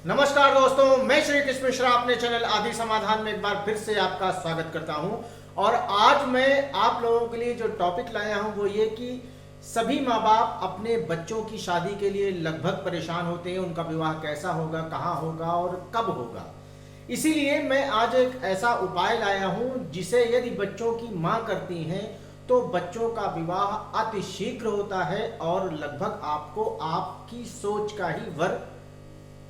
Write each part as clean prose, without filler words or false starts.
नमस्कार दोस्तों, मैं श्री कृष्ण मिश्रा अपने चैनल आदि समाधान में एक बार फिर से आपका स्वागत करता हूं। और आज मैं आप लोगों के लिए जो टॉपिक लाया हूं वो ये कि सभी माँ बाप अपने बच्चों की शादी के लिए लगभग परेशान होते हैं। उनका विवाह कैसा होगा, कहाँ होगा और कब होगा। इसीलिए मैं आज एक ऐसा उपाय लाया हूं जिसे यदि बच्चों की माँ करती हैं तो बच्चों का विवाह अति शीघ्र होता है और लगभग आपको आपकी सोच का ही वर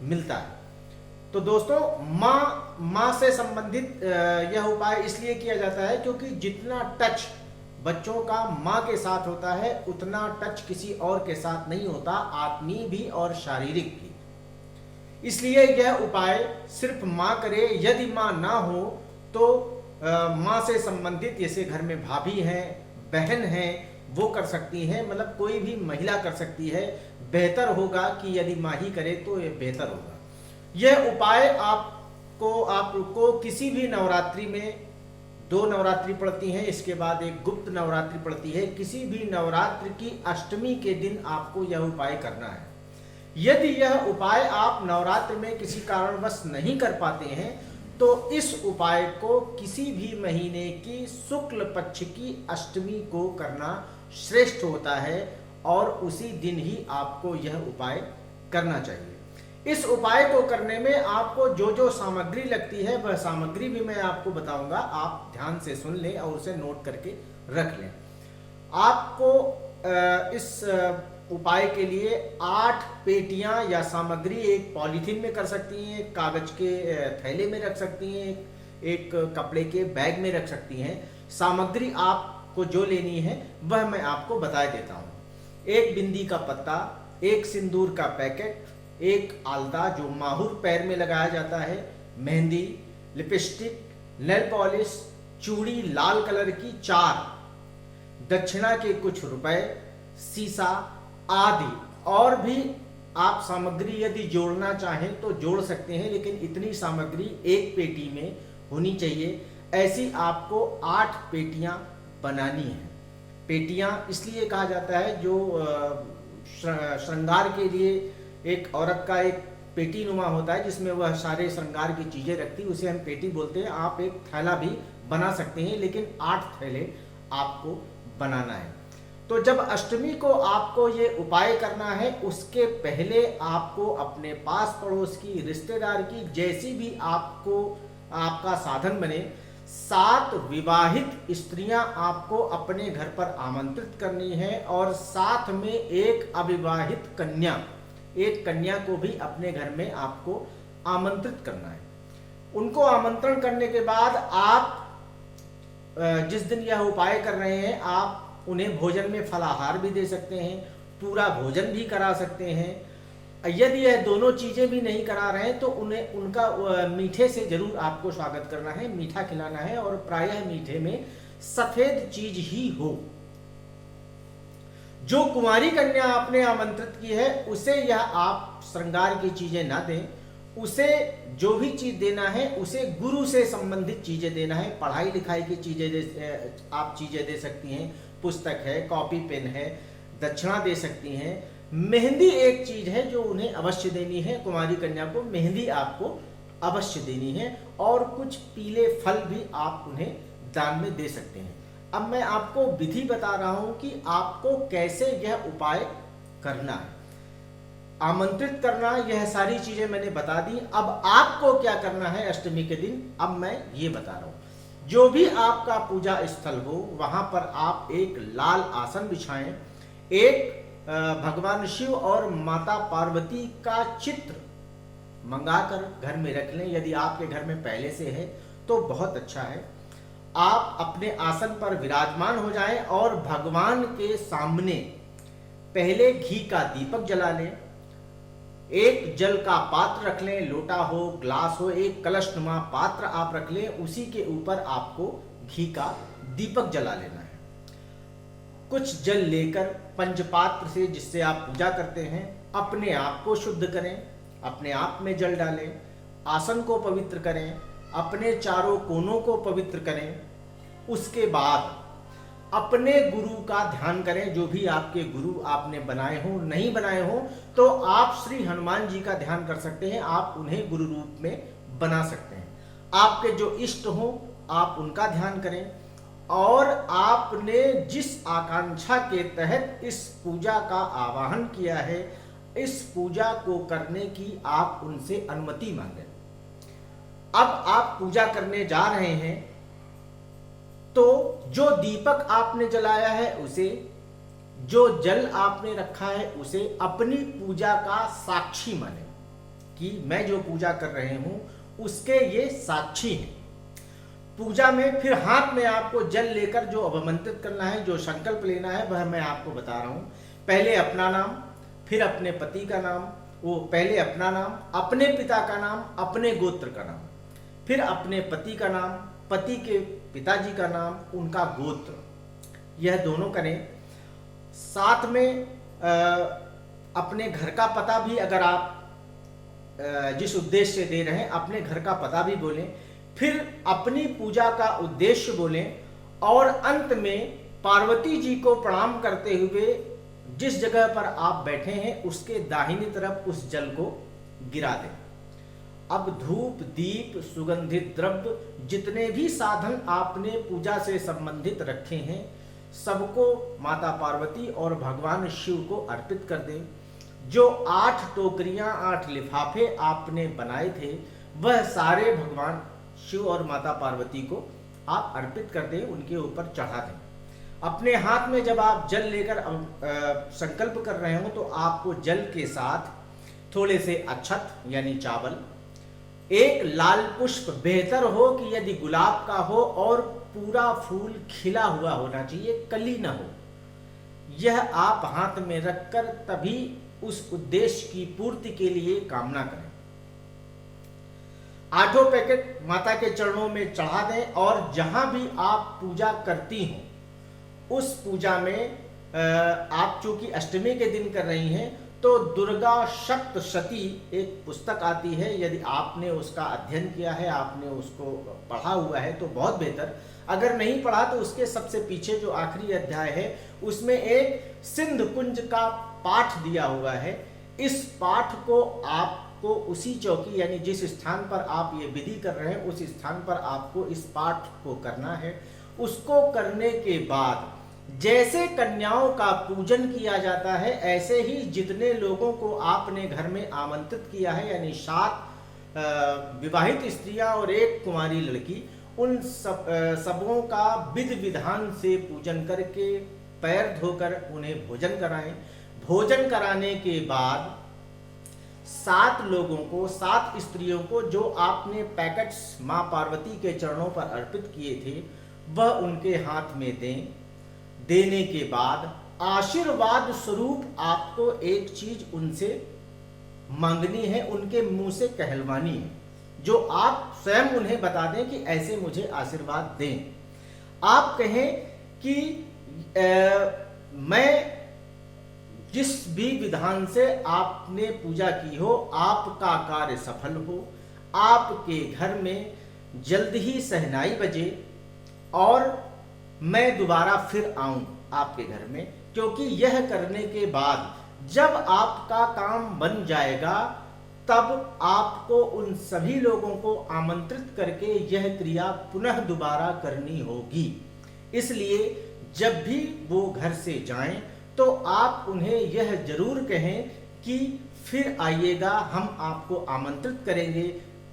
मिलता है। तो दोस्तों, माँ से संबंधित यह उपाय इसलिए किया जाता है क्योंकि जितना टच बच्चों का माँ के साथ होता है उतना टच किसी और के साथ नहीं होता, आत्मीय भी और शारीरिक भी। इसलिए यह उपाय सिर्फ माँ करे। यदि माँ ना हो तो माँ से संबंधित जैसे घर में भाभी हैं, बहन हैं, वो कर सकती हैं। मतलब कोई भी महिला कर सकती है। बेहतर होगा कि यदि माँ ही करे तो ये बेहतर होगा। यह उपाय आपको किसी भी नवरात्रि में 2 नवरात्रि पड़ती हैं, इसके बाद एक गुप्त नवरात्रि पड़ती है। किसी भी नवरात्रि की अष्टमी के दिन आपको यह उपाय करना है। यदि यह उपाय आप नवरात्र में किसी कारणवश नहीं कर पाते हैं तो इस उपाय को किसी भी महीने की शुक्ल पक्ष की अष्टमी को करना श्रेष्ठ होता है और उसी दिन ही आपको यह उपाय करना चाहिए। इस उपाय को करने में आपको जो जो सामग्री लगती है वह सामग्री भी मैं आपको बताऊंगा। आप ध्यान से सुन लें और उसे नोट करके रख लें। आपको इस उपाय के लिए 8 पेटियां या सामग्री एक पॉलीथीन में कर सकती हैं, एक कागज के थैले में रख सकती हैं, एक कपड़े के बैग में रख सकती हैं। सामग्री आपको जो लेनी है वह मैं आपको बता देता हूं। एक बिंदी का पत्ता, एक सिंदूर का पैकेट, एक आलता जो माहुर पैर में लगाया जाता है, मेहंदी, लिपस्टिक, नेल पॉलिश, चूड़ी लाल कलर की 4, दक्षिणा के कुछ रुपए, शीशा आदि। और भी आप सामग्री यदि जोड़ना चाहें तो जोड़ सकते हैं, लेकिन इतनी सामग्री एक पेटी में होनी चाहिए। ऐसी आपको 8 पेटियां बनानी है। पेटियां इसलिए कहा जाता है जो श्रृंगार के लिए एक औरत का एक पेटी नुमा होता है जिसमें वह सारे श्रृंगार की चीजें रखती है, उसे हम पेटी बोलते हैं। आप एक थैला भी बना सकते हैं, लेकिन 8 थैले आपको बनाना है। तो जब अष्टमी को आपको ये उपाय करना है उसके पहले आपको अपने पास पड़ोस की, रिश्तेदार की, जैसी भी आपका साधन बने, 7 विवाहित स्त्रियां आपको अपने घर पर आमंत्रित करनी है और साथ में एक अविवाहित कन्या, एक कन्या को भी अपने घर में आपको आमंत्रित करना है। उनको आमंत्रण करने के बाद आप जिस दिन यह उपाय कर रहे हैं आप उन्हें भोजन में फलाहार भी दे सकते हैं, पूरा भोजन भी करा सकते हैं। यदि यह दोनों चीजें भी नहीं करा रहे हैं तो उन्हें उनका मीठे से जरूर आपको स्वागत करना है, मीठा खिलाना है। और प्रायः मीठे में सफेद चीज ही हो। जो कुंवारी कन्या आपने आमंत्रित की है उसे यह आप श्रृंगार की चीजें ना दें। उसे जो भी चीज देना है उसे गुरु से संबंधित चीजें देना है। पढ़ाई लिखाई की चीजें आप चीजें दे सकती हैं, पुस्तक है, कॉपी पेन है, दक्षिणा दे सकती हैं। मेहंदी एक चीज है जो उन्हें अवश्य देनी है। कुमारी कन्या को मेहंदी आपको अवश्य देनी है और कुछ पीले फल भी आप उन्हें दान में दे सकते हैं। अब मैं आपको विधि बता रहा हूं कि आपको कैसे यह उपाय करना है। आमंत्रित करना, यह सारी चीजें मैंने बता दी। अब आपको क्या करना है अष्टमी के दिन, अब मैं ये बता रहा हूं। जो भी आपका पूजा स्थल हो वहां पर आप एक लाल आसन बिछाएं। एक भगवान शिव और माता पार्वती का चित्र मंगाकर घर में रख लें। यदि आपके घर में पहले से है तो बहुत अच्छा है। आप अपने आसन पर विराजमान हो जाएं और भगवान के सामने पहले घी का दीपक जला लें। एक जल का पात्र रख लें, लोटा हो, ग्लास हो, एक कलशनुमा पात्र आप रख लें। उसी के ऊपर आपको घी का दीपक जला लेना है। कुछ जल लेकर पंचपात्र से, जिससे आप पूजा करते हैं, अपने आप को शुद्ध करें, अपने आप में जल डालें, आसन को पवित्र करें, अपने चारों कोनों को पवित्र करें। उसके बाद अपने गुरु का ध्यान करें। जो भी आपके गुरु आपने बनाए हो, नहीं बनाए हो तो आप श्री हनुमान जी का ध्यान कर सकते हैं, आप उन्हें गुरु रूप में बना सकते हैं। आपके जो इष्ट हो आप उनका ध्यान करें, और आपने जिस आकांक्षा के तहत इस पूजा का आवाहन किया है, इस पूजा को करने की आप उनसे अनुमति मांगें। अब आप पूजा करने जा रहे हैं तो जो दीपक आपने जलाया है उसे, जो जल आपने रखा है उसे अपनी पूजा का साक्षी माने कि मैं जो पूजा कर रहे हूं उसके ये साक्षी हैं। पूजा में फिर हाथ में आपको जल लेकर जो अभिमंत्रित करना है, जो संकल्प लेना है, वह मैं आपको बता रहा हूं। पहले अपना नाम, फिर अपने पति का नाम, वो पहले अपना नाम, अपने पिता का नाम, अपने गोत्र का नाम, फिर अपने पति का नाम, पति के पिताजी का नाम, उनका गोत्र, यह दोनों करें। साथ में अपने घर का पता भी, अगर आप जिस उद्देश्य से दे रहे हैं अपने घर का पता भी बोलें, फिर अपनी पूजा का उद्देश्य बोलें, और अंत में पार्वती जी को प्रणाम करते हुए जिस जगह पर आप बैठे हैं उसके दाहिनी तरफ उस जल को गिरा दें। अब धूप, दीप, सुगंधित द्रव्य, जितने भी साधन आपने पूजा से संबंधित रखे हैं, सबको माता पार्वती और भगवान शिव को अर्पित कर दें। जो 8 टोकरियां, 8 लिफाफे आपने बनाए थे, वह सारे भगवान शिव और माता पार्वती को आप अर्पित कर दें, उनके ऊपर चढ़ा दें। अपने हाथ में जब आप जल लेकर संकल्प कर रहे हो तो आपको जल के साथ थोड़े से अक्षत यानी चावल, एक लाल पुष्प, बेहतर हो कि यदि गुलाब का हो और पूरा फूल खिला हुआ होना चाहिए, कली ना हो, यह आप हाथ में रखकर तभी उस उद्देश्य की पूर्ति के लिए कामना करें। 8 पैकेट माता के चरणों में चढ़ा दें, और जहां भी आप पूजा करती हो उस पूजा में आप चूंकि अष्टमी के दिन कर रही हैं तो दुर्गा सप्तशती एक पुस्तक आती है, यदि आपने उसका अध्ययन किया है, आपने उसको पढ़ा हुआ है तो बहुत बेहतर, अगर नहीं पढ़ा तो उसके सबसे पीछे जो आखिरी अध्याय है उसमें एक सिंध कुंज का पाठ दिया हुआ है। इस पाठ को आपको उसी चौकी यानी जिस स्थान पर आप ये विधि कर रहे हैं उस स्थान पर आपको इस पाठ को करना है। उसको करने के बाद जैसे कन्याओं का पूजन किया जाता है, ऐसे ही जितने लोगों को आपने घर में आमंत्रित किया है, यानी 7 विवाहित स्त्रियां और 1 कुंवारी लड़की, उन सबों का विधि विधान से पूजन करके पैर धोकर उन्हें भोजन कराएं। भोजन कराने के बाद 7 लोगों को, 7 स्त्रियों को जो आपने पैकेट्स मां पार्वती के चरणों पर अर्पित किए थे वह उनके हाथ में दें। देने के बाद आशीर्वाद स्वरूप आपको एक चीज उनसे मांगनी है, उनके मुंह से कहलवानी है, जो आप स्वयं उन्हें बता दें कि ऐसे मुझे आशीर्वाद दें। आप कहें कि मैं जिस भी विधान से आपने पूजा की हो, आपका कार्य सफल हो, आपके घर में जल्द ही शहनाई बजे और मैं दोबारा फिर आऊं आपके घर में, क्योंकि यह करने के बाद जब आपका काम बन जाएगा तब आपको उन सभी लोगों को आमंत्रित करके यह क्रिया पुनः दोबारा करनी होगी। इसलिए जब भी वो घर से जाएं तो आप उन्हें यह जरूर कहें कि फिर आइएगा, हम आपको आमंत्रित करेंगे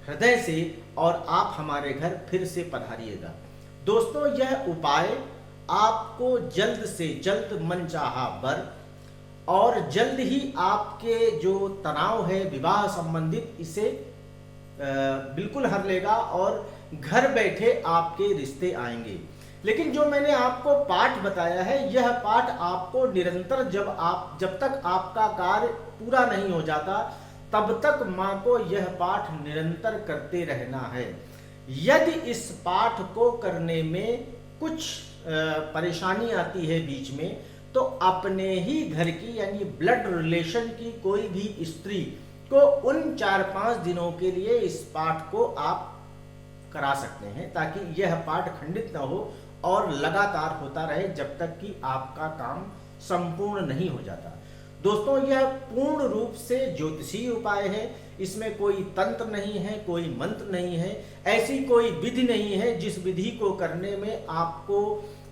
हृदय से और आप हमारे घर फिर से पधारिएगा। दोस्तों, यह उपाय आपको जल्द से जल्द मनचाहा वर और जल्द ही आपके जो तनाव है विवाह संबंधित, इसे बिल्कुल हर लेगा और घर बैठे आपके रिश्ते आएंगे। लेकिन जो मैंने आपको पाठ बताया है, यह पाठ आपको निरंतर जब तक आपका कार्य पूरा नहीं हो जाता तब तक मां को यह पाठ निरंतर करते रहना है। यदि इस पाठ को करने में कुछ परेशानी आती है बीच में, तो अपने ही घर की यानी ब्लड रिलेशन की कोई भी स्त्री को उन 4-5 दिनों के लिए इस पाठ को आप करा सकते हैं, ताकि यह पाठ खंडित ना हो और लगातार होता रहे जब तक कि आपका काम संपूर्ण नहीं हो जाता। दोस्तों, यह पूर्ण रूप से ज्योतिषीय उपाय है। इसमें कोई तंत्र नहीं है, कोई मंत्र नहीं है, ऐसी कोई विधि नहीं है जिस विधि को करने में आपको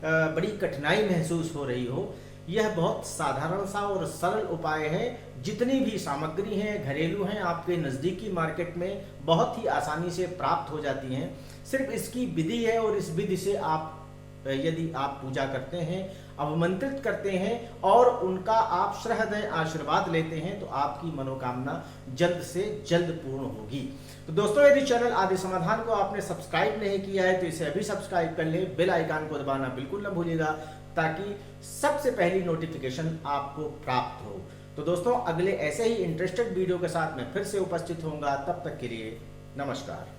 बड़ी कठिनाई महसूस हो रही हो। यह बहुत साधारण सा और सरल उपाय है। जितनी भी सामग्री है घरेलू हैं, आपके नज़दीकी मार्केट में बहुत ही आसानी से प्राप्त हो जाती हैं। सिर्फ इसकी विधि है और इस विधि से आप यदि आप पूजा करते हैं, अवमंत्रित करते हैं और उनका आप सहृदय आशीर्वाद लेते हैं तो आपकी मनोकामना जल्द से जल्द पूर्ण होगी। तो दोस्तों, यदि चैनल आदि समाधान को आपने सब्सक्राइब नहीं किया है तो इसे अभी सब्सक्राइब कर लें, बेल आइकन को दबाना बिल्कुल न भूलिएगा ताकि सबसे पहली नोटिफिकेशन आपको प्राप्त हो। तो दोस्तों, अगले ऐसे ही इंटरेस्टेड वीडियो के साथ मैं फिर से उपस्थित होऊंगा। तब तक के लिए नमस्कार।